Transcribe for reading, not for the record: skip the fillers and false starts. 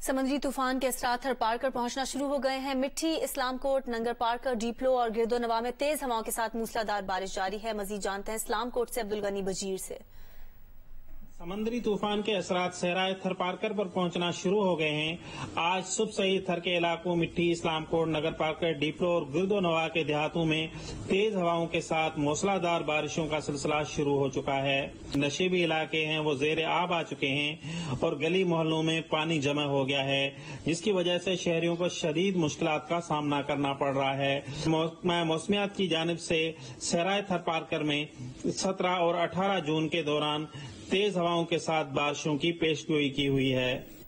समुद्री तूफान के असरात थर पार कर पहुंचना शुरू हो गए हैं। मिट्टी, इस्लामकोट, नंगर पार्कर, डीपलो और गिरदोनवा में तेज हवाओं के साथ मूसलाधार बारिश जारी है। मजीद जानते हैं इस्लामकोट से अब्दुल गनी बजीर से। समुद्री तूफान के असरात सहराए थरपारकर पर पहुंचना शुरू हो गए हैं। आज सुबह से ही थर के इलाकों मिट्टी, इस्लामकोट, नगर पार्कर, डीपलो और गिरदोनवा के देहातों में तेज हवाओं के साथ मूसलाधार बारिशों का सिलसिला शुरू हो चुका है। नशेबी इलाके हैं वो जेर आब आ चुके हैं और गली मोहल्लों में पानी जमा हो गया है, जिसकी वजह से शहरियों को शदीद मुश्किलात का सामना करना पड़ रहा है। मौसमियात की जानिब से सहराए थरपारकर में 17 और 18 जून के दौरान तेज हवाओं के साथ बारिशों की पेशगोई की हुई है।